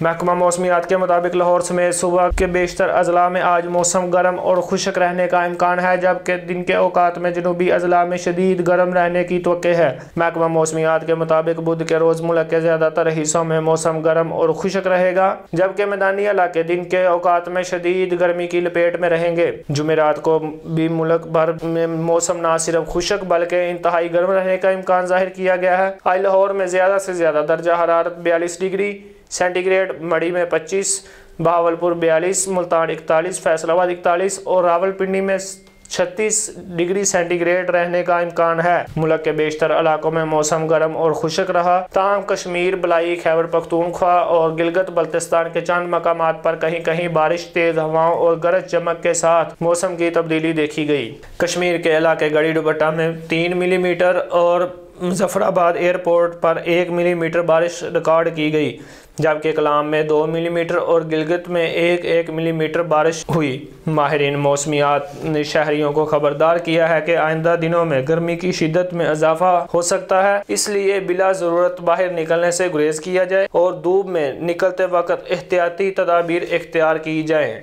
محکمہ موسمیات کے مطابق لاہور سمیت صوبہ کے بیشتر اضلاع میں آج موسم گرم اور خشک رہنے کا امکان ہے، جبکہ دن کے اوقات میں جنوبی اضلاع میں شدید گرم رہنے کی توقع ہے۔ محکمہ موسمیات کے مطابق بدھ کے روز ملک کے زیادہ تر حصوں میں موسم گرم اور خشک رہے گا، جبکہ میدانی علاقے دن کے اوقات میں شدید گرمی کی لپیٹ میں رہیں گے۔ جمعرات کو بھی ملک بھر میں موسم نہ صرف خشک بلکہ انتہائی گرم رہنے کا امکان ظاہر کیا گیا ہے۔ آج لاہور میں زیادہ سے زیادہ درجہ حرارت 42 ڈگری سینٹی گریڈ، مڑی میں 25، بہاولپور 42، ملتان 41، فیصل آباد 41 اور راولپنڈی میں 36 ڈگری سینٹی گریڈ رہنے کا امکان ہے۔ ملک کے بیشتر علاقوں میں موسم گرم اور خشک رہا، تاہم کشمیر، بلائی، خیبر پختونخوا اور گلگت بلتستان کے چند مقامات پر کہیں کہیں بارش، تیز ہوائوں اور گرج چمک کے ساتھ موسم کی تبدیلی دیکھی گئی۔ کشمیر کے علاقے گڑھی ڈوبٹہ میں 3 ملی میٹر اور مظفر آباد ایئرپورٹ پر 1 ملی میٹر بارش ریکارڈ کی گئی، جبکہ کلام میں 2 ملی میٹر اور گلگت میں 1 ملی میٹر بارش ہوئی۔ ماہرین موسمیات نے شہریوں کو خبردار کیا ہے کہ آئندہ دنوں میں گرمی کی شدت میں اضافہ ہو سکتا ہے، اس لیے بلا ضرورت باہر نکلنے سے گریز کیا جائے اور دھوپ میں نکلتے وقت احتیاطی تدابیر اختیار کی جائیں۔